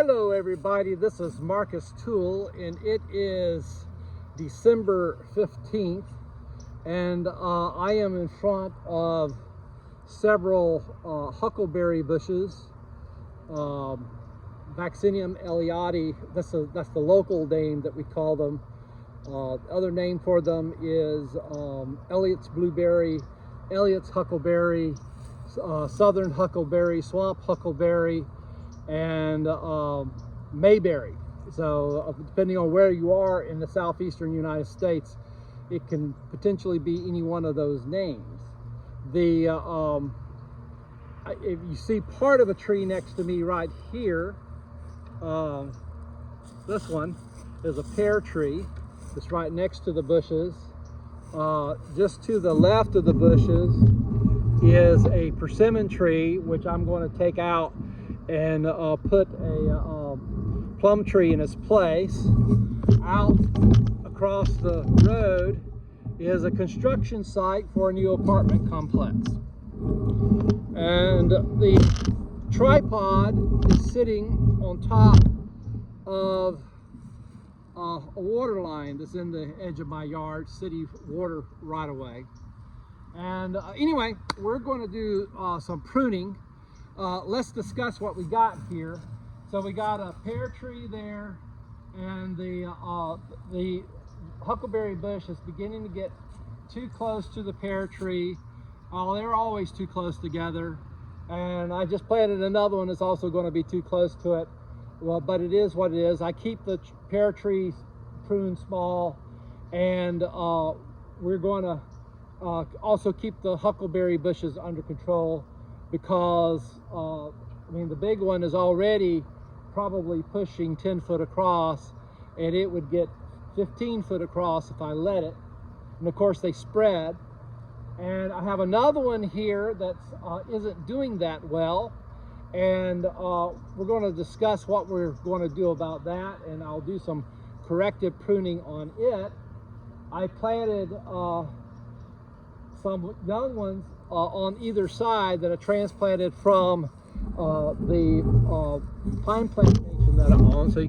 Hello everybody, this is Marcus Toole and it is December 15th and I am in front of several huckleberry bushes, Vaccinium elliottii. That's the local name that we call them. The other name for them is Elliots Blueberry, Elliots Huckleberry, Southern Huckleberry, Swamp Huckleberry, and Mayberry. So depending on where you are in the southeastern United States, it can potentially be any one of those names. If you see part of a tree next to me right here, this one is a pear tree that's right next to the bushes. Just to the left of the bushes is a persimmon tree, which I'm going to take out and put a plum tree in its place. Out across the road is a construction site for a new apartment complex. And the tripod is sitting on top of a water line that's in the edge of my yard, city water right away. And anyway, we're going to do some pruning. Let's discuss what we got here. So we got a pear tree there, and the huckleberry bush is beginning to get too close to the pear tree. They're always too close together. And I just planted another one that's also going to be too close to it. Well, but it is what it is. I keep the pear trees pruned small, and we're going to also keep the huckleberry bushes under control, because I mean, the big one is already probably pushing 10 foot across, and it would get 15 foot across if I let it. And of course they spread. And I have another one here that isn't doing that well, and we're going to discuss what we're going to do about that, and I'll do some corrective pruning on it. I planted some young ones on either side that I transplanted from the pine plantation that I'm on. So you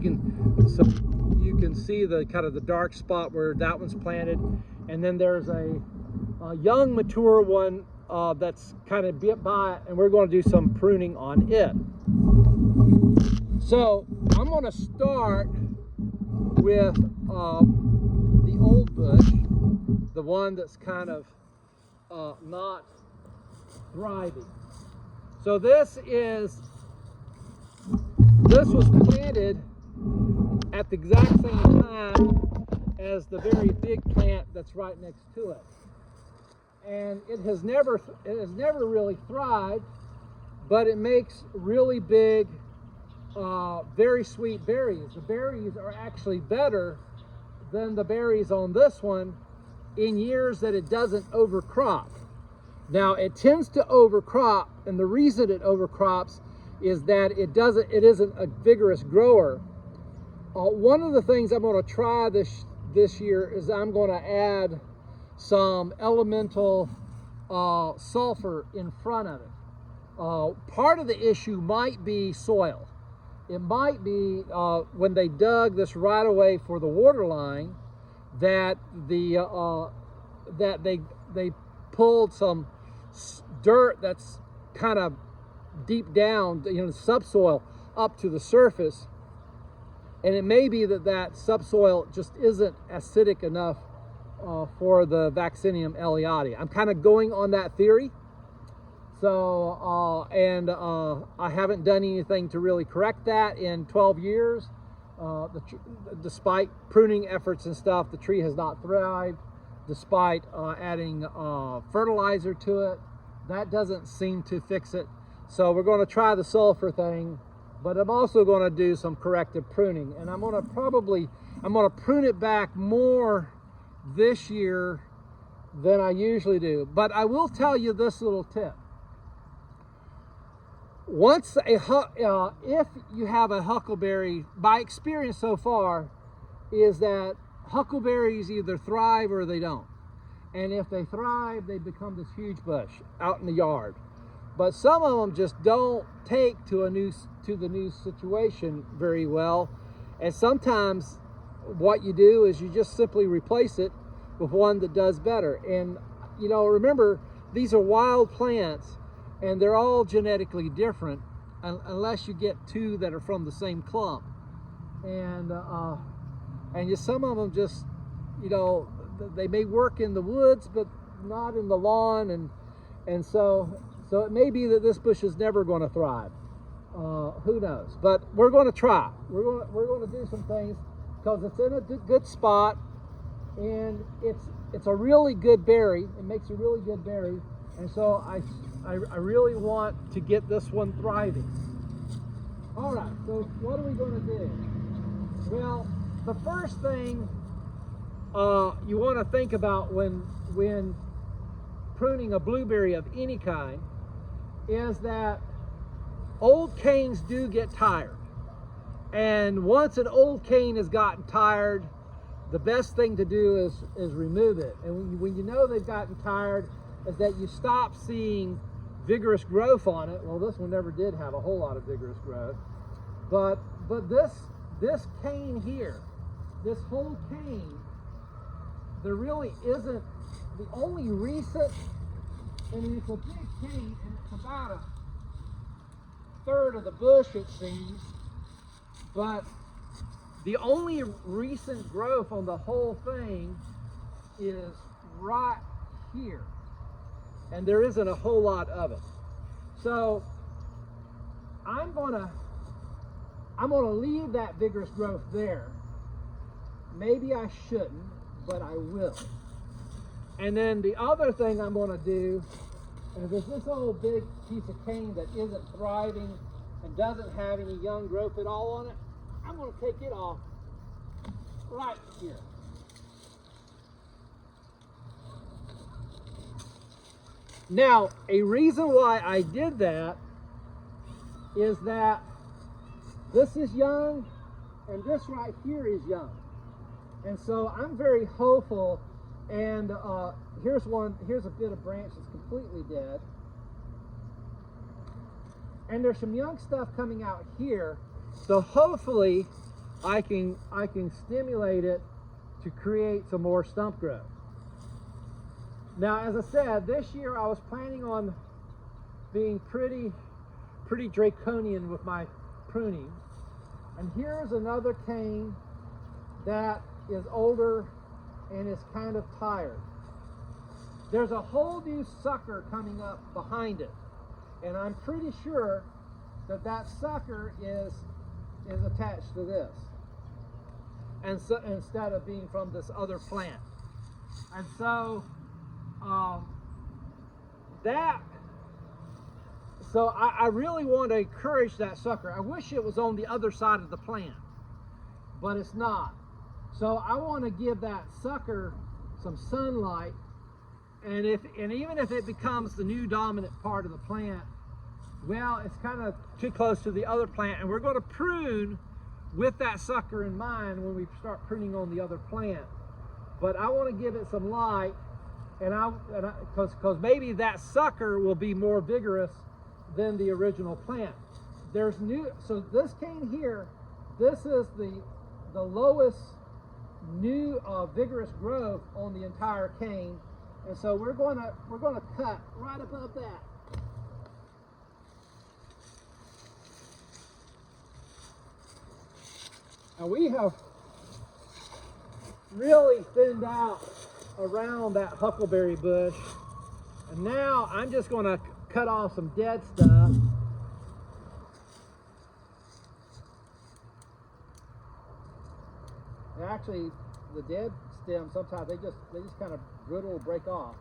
can see the kind of the dark spot where that one's planted, and then there's a young mature one that's kind of bit by it, and we're going to do some pruning on it. So I'm going to start with the old bush, the one that's kind of not thriving. So this was planted at the exact same time as the very big plant that's right next to it, and it has never really thrived, but it makes really big, very sweet berries. The berries are actually better than the berries on this one in years that it doesn't overcrop. Now it tends to overcrop, and the reason it overcrops is that it isn't a vigorous grower. One of the things I'm going to try this year is I'm going to add some elemental sulfur in front of it. Part of the issue might be soil. It might be when they dug this right away for the water line, that they pulled some dirt that's kind of deep down, the subsoil, up to the surface, and it may be that subsoil just isn't acidic enough for the Vaccinium elliottii. I'm kind of going on that theory. So I haven't done anything to really correct that in 12 years. Despite pruning efforts and stuff, the tree has not thrived. Despite adding fertilizer to it, that doesn't seem to fix it. So we're going to try the sulfur thing, but I'm also going to do some corrective pruning, and I'm going to prune it back more this year than I usually do. But I will tell you this little tip. If you have a huckleberry, my experience so far is that huckleberries either thrive or they don't. And if they thrive, they become this huge bush out in the yard. but some of them just don't take to the new situation very well. And sometimes what you do is you just simply replace it with one that does better. And you know, remember, these are wild plants and they're all genetically different unless you get two that are from the same clump. And some of them just, you know, they may work in the woods but not in the lawn, and so it may be that this bush is never going to thrive. Who knows? But we're going to try. We're going to do some things because it's in a good spot, and it's a really good berry. It makes a really good berry, and so I really want to get this one thriving. All right. So what are we going to do? Well, the first thing you want to think about when pruning a blueberry of any kind is that old canes do get tired. And once an old cane has gotten tired, the best thing to do is remove it. And when you know they've gotten tired is that you stop seeing vigorous growth on it. Well, this one never did have a whole lot of vigorous growth. But this cane here, this whole cane, there really isn't, the only recent, and it's a big cane, and it's about a third of the bush it seems, but the only recent growth on the whole thing is right here, and there isn't a whole lot of it. So I'm gonna leave that vigorous growth there. Maybe I shouldn't, but I will. And then the other thing I'm going to do is there's this old big piece of cane that isn't thriving and doesn't have any young growth at all on it. I'm going to take it off right here. Now, a reason why I did that is that this is young and this right here is young. And so I'm very hopeful, and here's a bit of branch that's completely dead. And there's some young stuff coming out here, so hopefully I can stimulate it to create some more stump growth. Now, as I said, this year I was planning on being pretty draconian with my pruning. And here's another cane that is older and is kind of tired. There's a whole new sucker coming up behind it, and I'm pretty sure that sucker is attached to this, and so instead of being from this other plant. And so I really want to encourage that sucker. I wish it was on the other side of the plant, but it's not. So I want to give that sucker some sunlight, and even if it becomes the new dominant part of the plant, well, it's kind of too close to the other plant, and we're going to prune with that sucker in mind when we start pruning on the other plant. But I want to give it some light, because maybe that sucker will be more vigorous than the original plant. So this cane here, this is the lowest new vigorous growth on the entire cane, and so we're going to cut right above that. And we have really thinned out around that huckleberry bush, and now I'm just going to cut off some dead stuff. And actually, the dead stems sometimes they just kind of brittle break off.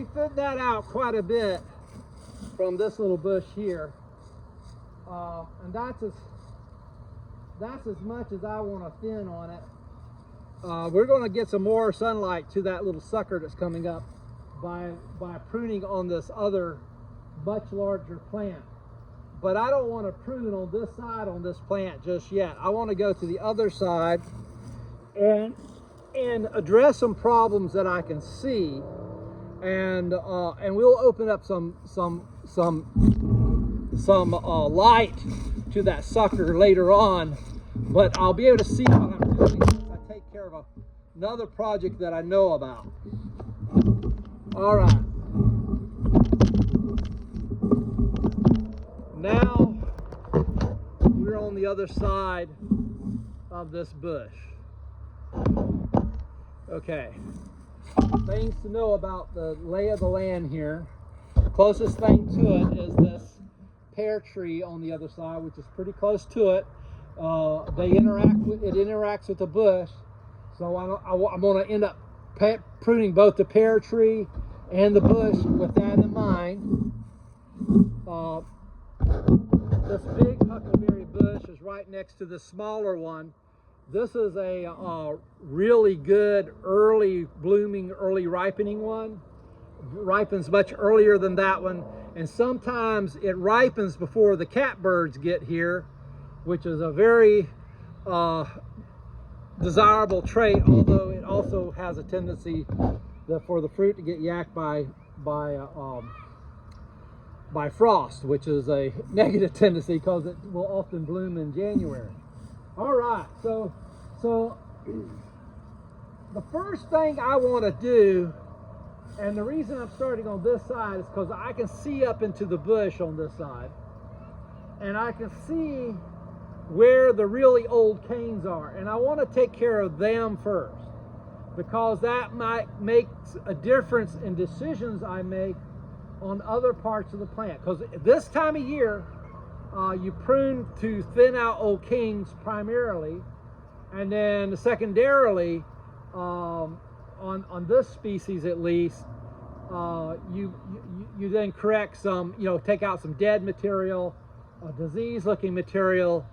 we thinned that out quite a bit from this little bush here. And that's as much as I want to thin on it. We're going to get some more sunlight to that little sucker that's coming up by pruning on this other much larger plant. But I don't want to prune on this side on this plant just yet. I want to go to the other side and address some problems that I can see, and we'll open up some light to that sucker later on. But I'll be able to see what I'm doing as I take care of another project that I know about. All right. Now we're on the other side of this bush. Okay. Things to know about the lay of the land here. Closest thing to it is this pear tree on the other side, which is pretty close to it. It interacts with the bush, so I'm going to end up pruning both the pear tree and the bush with that in mind. This big huckleberry bush is right next to the smaller one. This is a really good early blooming, early ripening one. It ripens much earlier than that one, and sometimes it ripens before the catbirds get here, which is a very desirable trait, although it also has a tendency for the fruit to get yacked by frost, which is a negative tendency because it will often bloom in January. All right, so the first thing I want to do, and the reason I'm starting on this side is because I can see up into the bush on this side, and I can see where the really old canes are, and I want to take care of them first, because that might make a difference in decisions I make on other parts of the plant. Because this time of year, you prune to thin out old canes primarily, and then secondarily, on this species at least, you then correct some, take out some dead material, disease-looking material,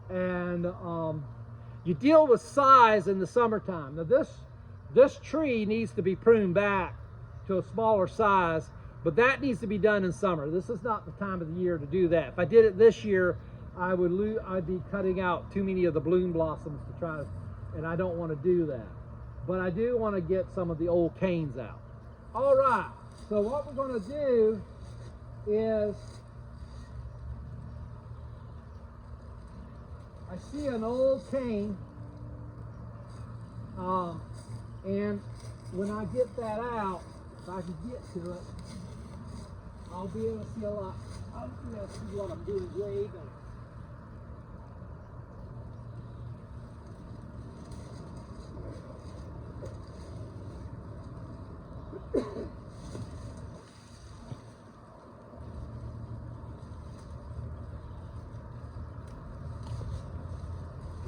and you deal with size in the summertime. Now this tree needs to be pruned back to a smaller size, but that needs to be done in summer. This is not the time of the year to do that. If I did it this year, I'd be cutting out too many of the bloom blossoms to try to, and I don't want to do that. But I do want to get some of the old canes out. All right, so what we're going to do is, I see an old cane, and when I get that out, if I can get to it, I'll be able to see a lot. I'll be able to see what I'm doing waving.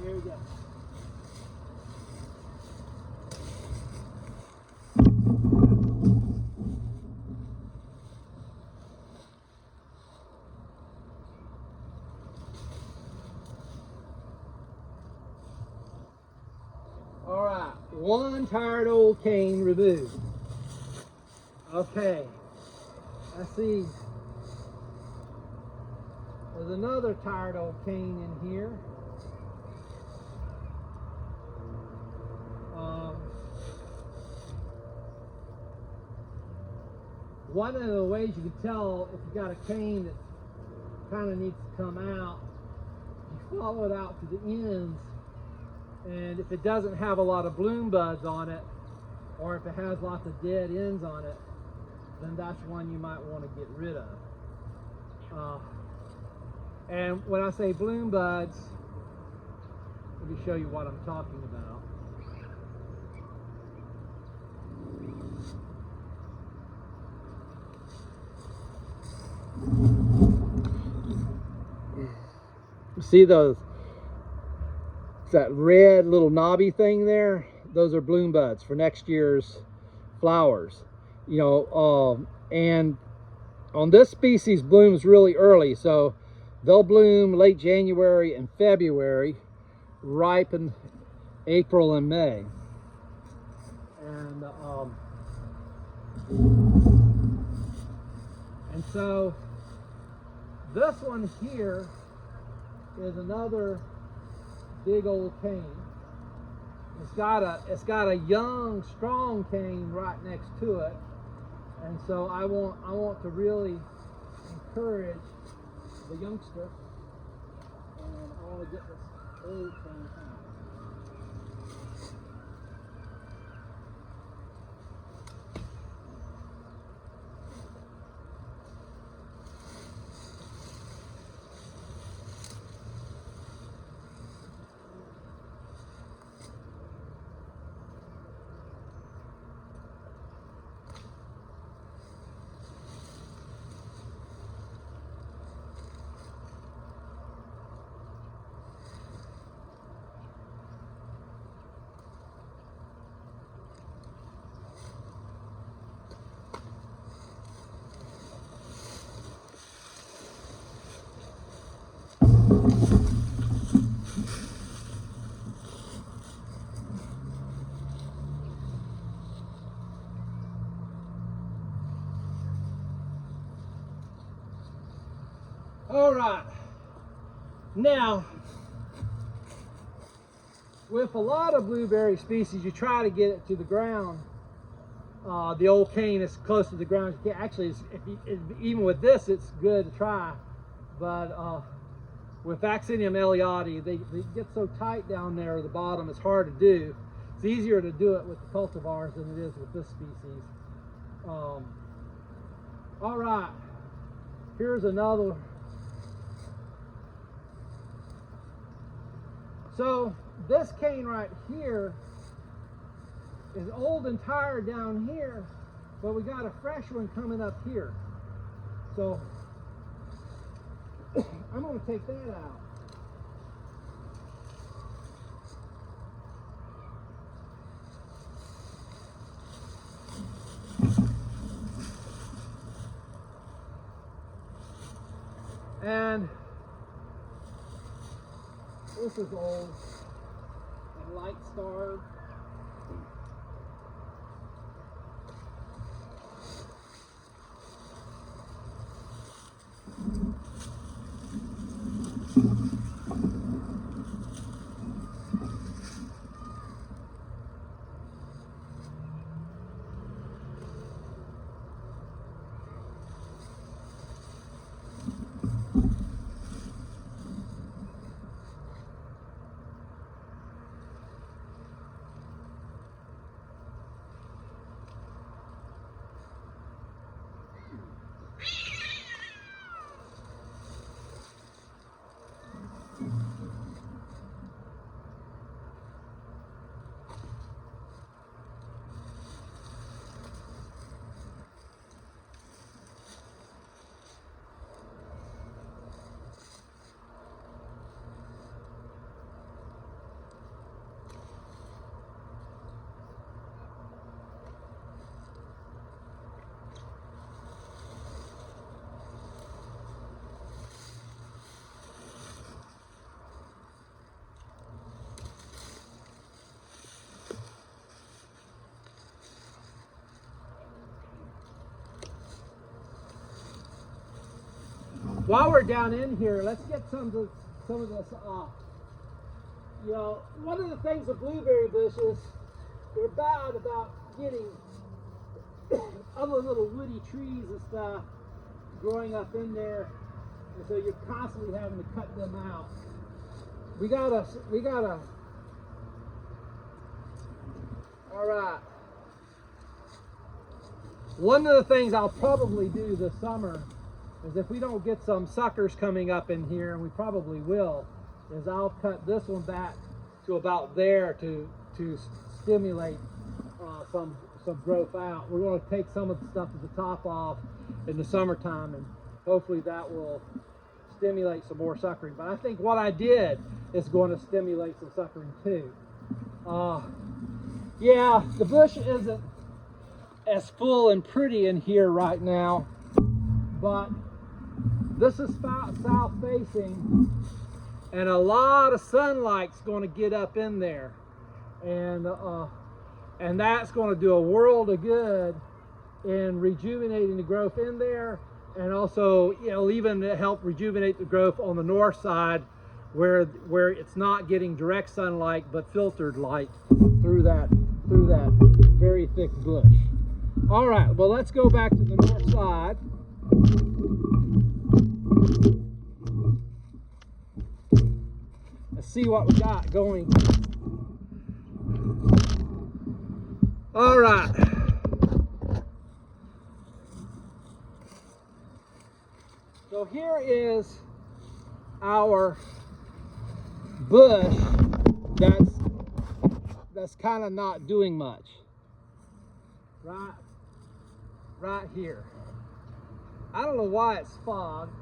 There we go. All right, one tired old cane removed. Okay, I see there's another tired old cane in here. One of the ways you can tell if you got a cane that kind of needs to come out, you follow it out to the ends, and if it doesn't have a lot of bloom buds on it, or if it has lots of dead ends on it, then that's one you might want to get rid of. And when I say bloom buds, let me show you what I'm talking about. See those, that red little knobby thing there? Those are bloom buds for next year's flowers. you know, and on this species blooms really early, so they'll bloom late January and February, ripen April and May. And so this one here is another big old cane. It's got a young, strong cane right next to it, and so I want to really encourage the youngster, and I want to get this old cane out. All right, now with a lot of blueberry species, you try to get it to the ground. The old cane is close to the ground. You can't, actually, even with this, it's good to try, but with Vaccinium elliottii, they get so tight down there at the bottom, it's hard to do. It's easier to do it with the cultivars than it is with this species. All right, here's another. So this cane right here is old and tired down here, but we got a fresh one coming up here. So I'm going to take that out. And this is old and light starved. While we're down in here, let's get some of this off. You know, one of the things with blueberry bushes, they're bad about getting other little woody trees and stuff growing up in there, and so you're constantly having to cut them out. We gotta. All right. One of the things I'll probably do this summer is, if we don't get some suckers coming up in here, and we probably will, is I'll cut this one back to about there to stimulate some growth out. We're going to take some of the stuff at the top off in the summertime, and hopefully that will stimulate some more suckering. But I think what I did is going to stimulate some suckering too. Yeah, the bush isn't as full and pretty in here right now, but this is south facing, and a lot of sunlight's going to get up in there, and that's going to do a world of good in rejuvenating the growth in there, and also, you know, even help rejuvenate the growth on the north side where it's not getting direct sunlight but filtered light through that very thick bush. All right, well, let's go back to the north side. Let's see what we got going. All right. So here is our bush that's kind of not doing much. Right here. I don't know why it's fogged.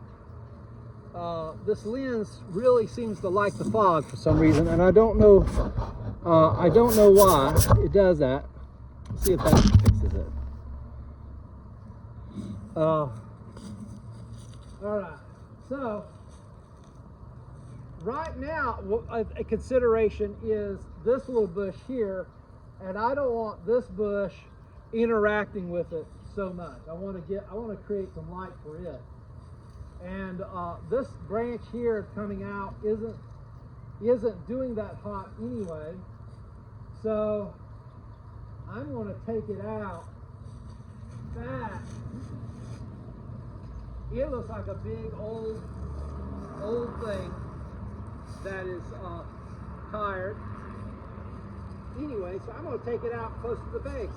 This lens really seems to like the fog for some reason, and I don't know why it does that. Let's see if that fixes it. All right, so right now a consideration is this little bush here, and I don't want this bush interacting with it so much. I want to create some light for it. And this branch here coming out isn't doing that hot anyway, so I'm going to take it out back. It looks like a big old thing that is tired. Anyway, so I'm going to take it out close to the base.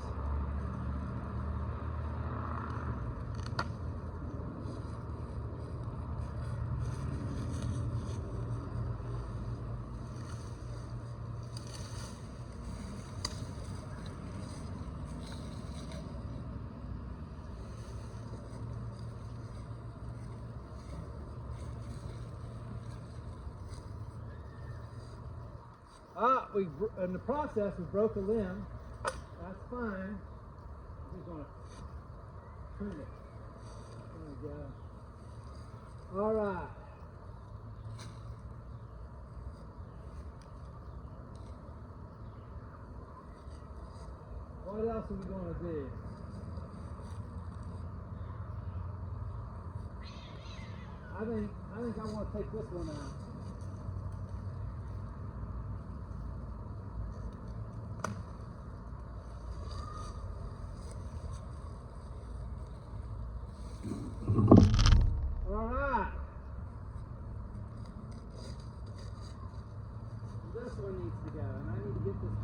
In the process, we broke a limb. That's fine. We're going to prune it. There we go. All right. What else are we going to do? I think I want to take this one out.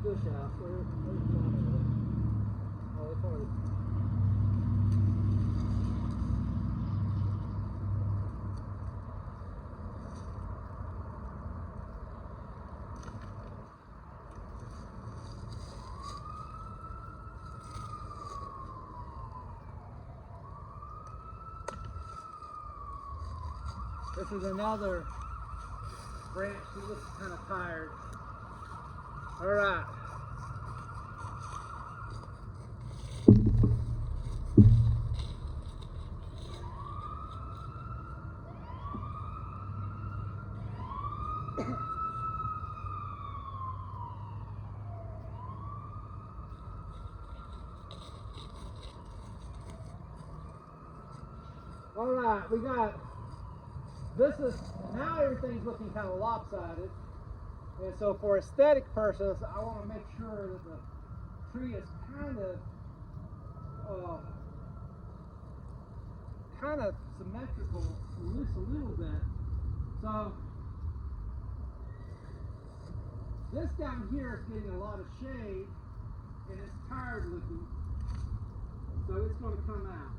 Bush out. Where's the bottom of it? Oh, it's already. This is another branch that looks kind of tired. All right. All right, we got, now everything's looking kind of lopsided. And so for aesthetic purposes, I want to make sure that the tree is kind of symmetrical, loose a little bit. So this down here is getting a lot of shade, and it's tired looking, so it's going to come out.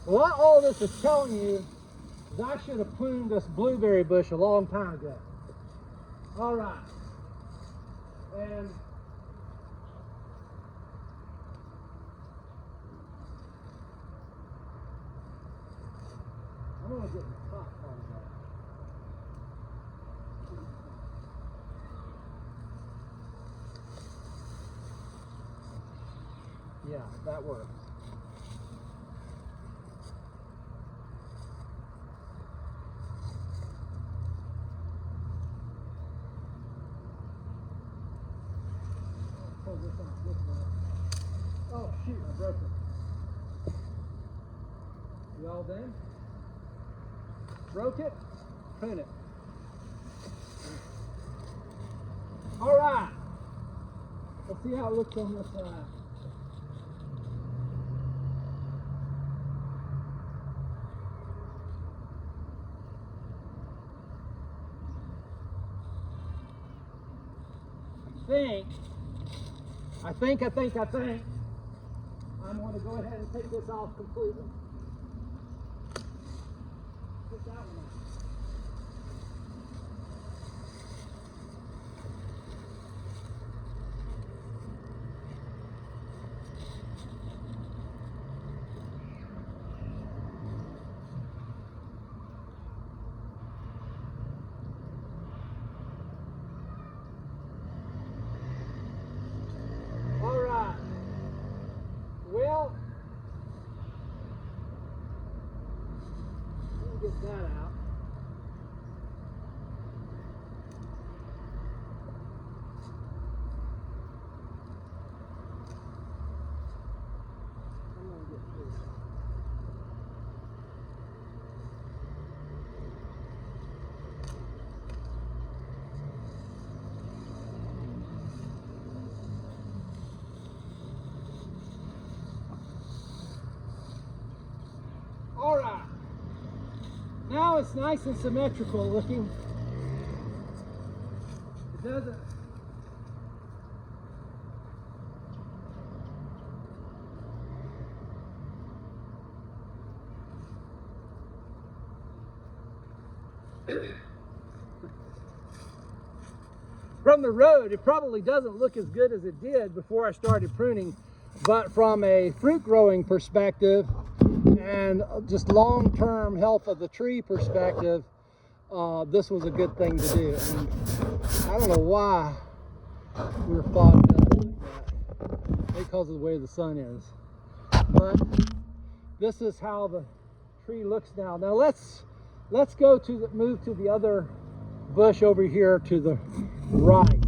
What all this is telling you is I should have pruned this blueberry bush a long time ago. All right. And going to get the top part of that. Yeah, that works. Oh shoot, I broke it. You all done? Broke it, prune it. All right. Let's see how it looks on this side. I think I'm going to go ahead and take this off completely. Put that one on. Get that out. I'm going to get through that. All right. Now it's nice and symmetrical looking. It doesn't. From the road, it probably doesn't look as good as it did before I started pruning, but from a fruit growing perspective and just long-term health of the tree perspective, this was a good thing to do. And I don't know why we're fogged up like that, because of the way the sun is. But this is how the tree looks now. Now let's go to move to the other bush over here to the right.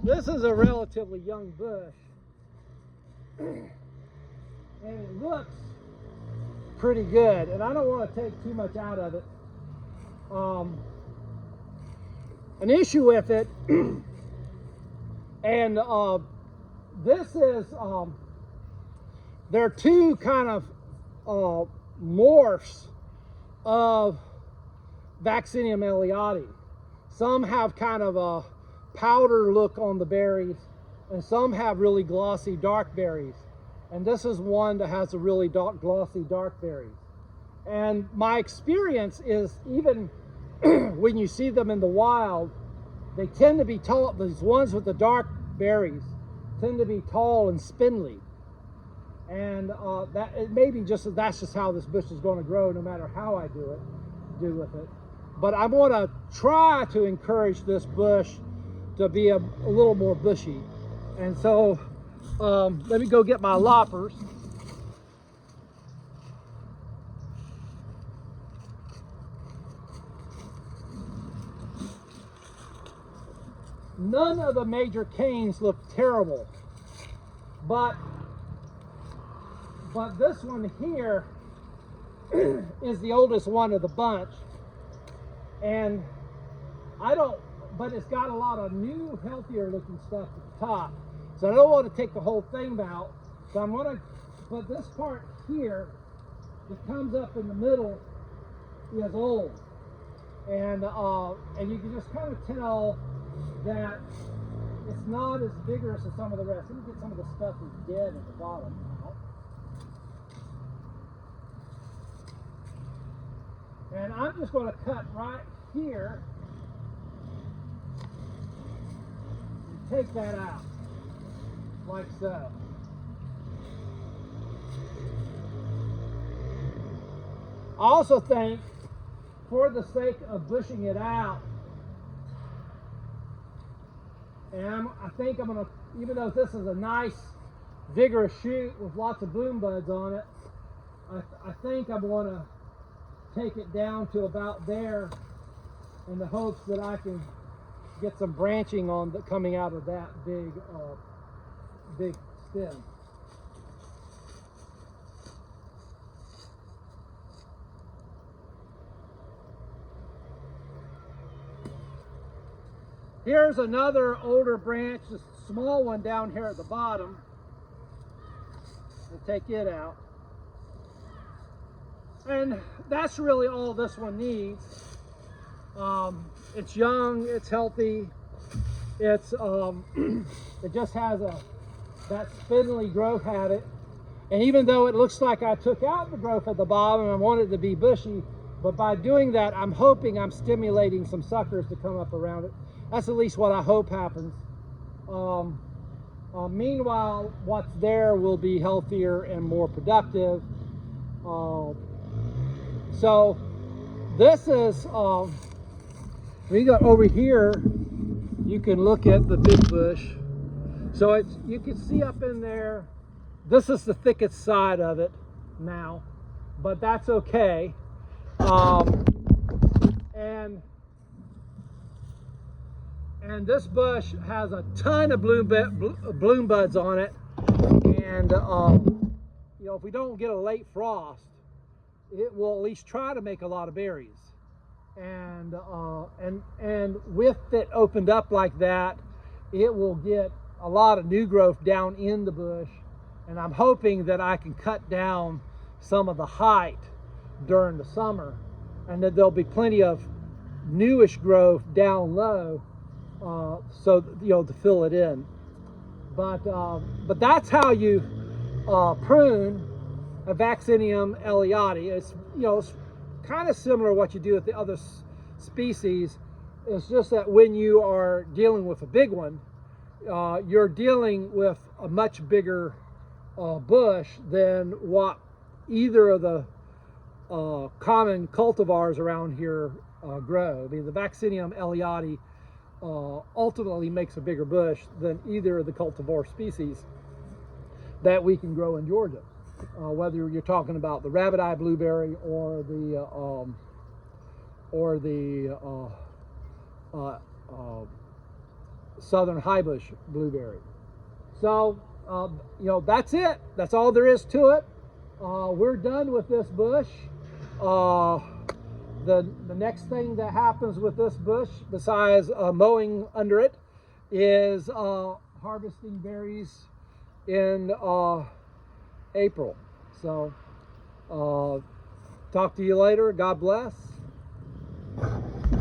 This is a relatively young bush, and it looks pretty good, and I don't want to take too much out of it. An issue with it, and this is, there are two kind of morphs of Vaccinium elliottii. Some have kind of a powder look on the berries, and some have really glossy dark berries, and this is one that has a really glossy dark berries. And my experience is, even when you see them in the wild, they tend to be tall. These ones with the dark berries tend to be tall and spindly, and that it may be just that's just how this bush is going to grow, no matter how I do with it. But I want to try to encourage this bush to be a little more bushy. And so let me go get my loppers. None of the major canes look terrible, but this one here is the oldest one of the bunch, and but it's got a lot of new, healthier looking stuff at the top. So I don't want to take the whole thing out. So I'm going to put this part here that comes up in the middle is old. And you can just kind of tell that it's not as vigorous as some of the rest. Let me get some of the stuff that's dead at the bottom out. And I'm just going to cut right here. take that out, like so. I also think, for the sake of bushing it out, and I think I'm going to, even though this is a nice, vigorous shoot with lots of bloom buds on it, I think I'm going to take it down to about there in the hopes that I can get some branching on coming out of that big stem. Here's another older branch, this small one down here at the bottom. We'll take it out. And that's really all this one needs. It's young, it's healthy, it's it just has that spindly growth at it. And even though it looks like I took out the growth at the bottom and I want it to be bushy, but by doing that, I'm hoping I'm stimulating some suckers to come up around it. That's at least what I hope happens. Meanwhile, what's there will be healthier and more productive. So this is, we got over here, you can look at the big bush. So it's, you can see up in there, this is the thickest side of it now, but that's okay. And this bush has a ton of bloom buds on it, and you know, if we don't get a late frost, it will at least try to make a lot of berries. And with it opened up like that, it will get a lot of new growth down in the bush, and I'm hoping that I can cut down some of the height during the summer, and that there'll be plenty of newish growth down low, so you know, to fill it in. But that's how you prune a Vaccinium elliottii. It's, you know, it's kind of similar to what you do with the other species. It's just that when you are dealing with a big one, you're dealing with a much bigger bush than what either of the common cultivars around here grow. I mean, the Vaccinium elliottii ultimately makes a bigger bush than either of the cultivar species that we can grow in Georgia. Whether you're talking about the rabbit-eye blueberry or the southern highbush blueberry. So you know, that's it. That's all there is to it. We're done with this bush. The next thing that happens with this bush, besides mowing under it, is harvesting berries in April. So talk to you later. God bless.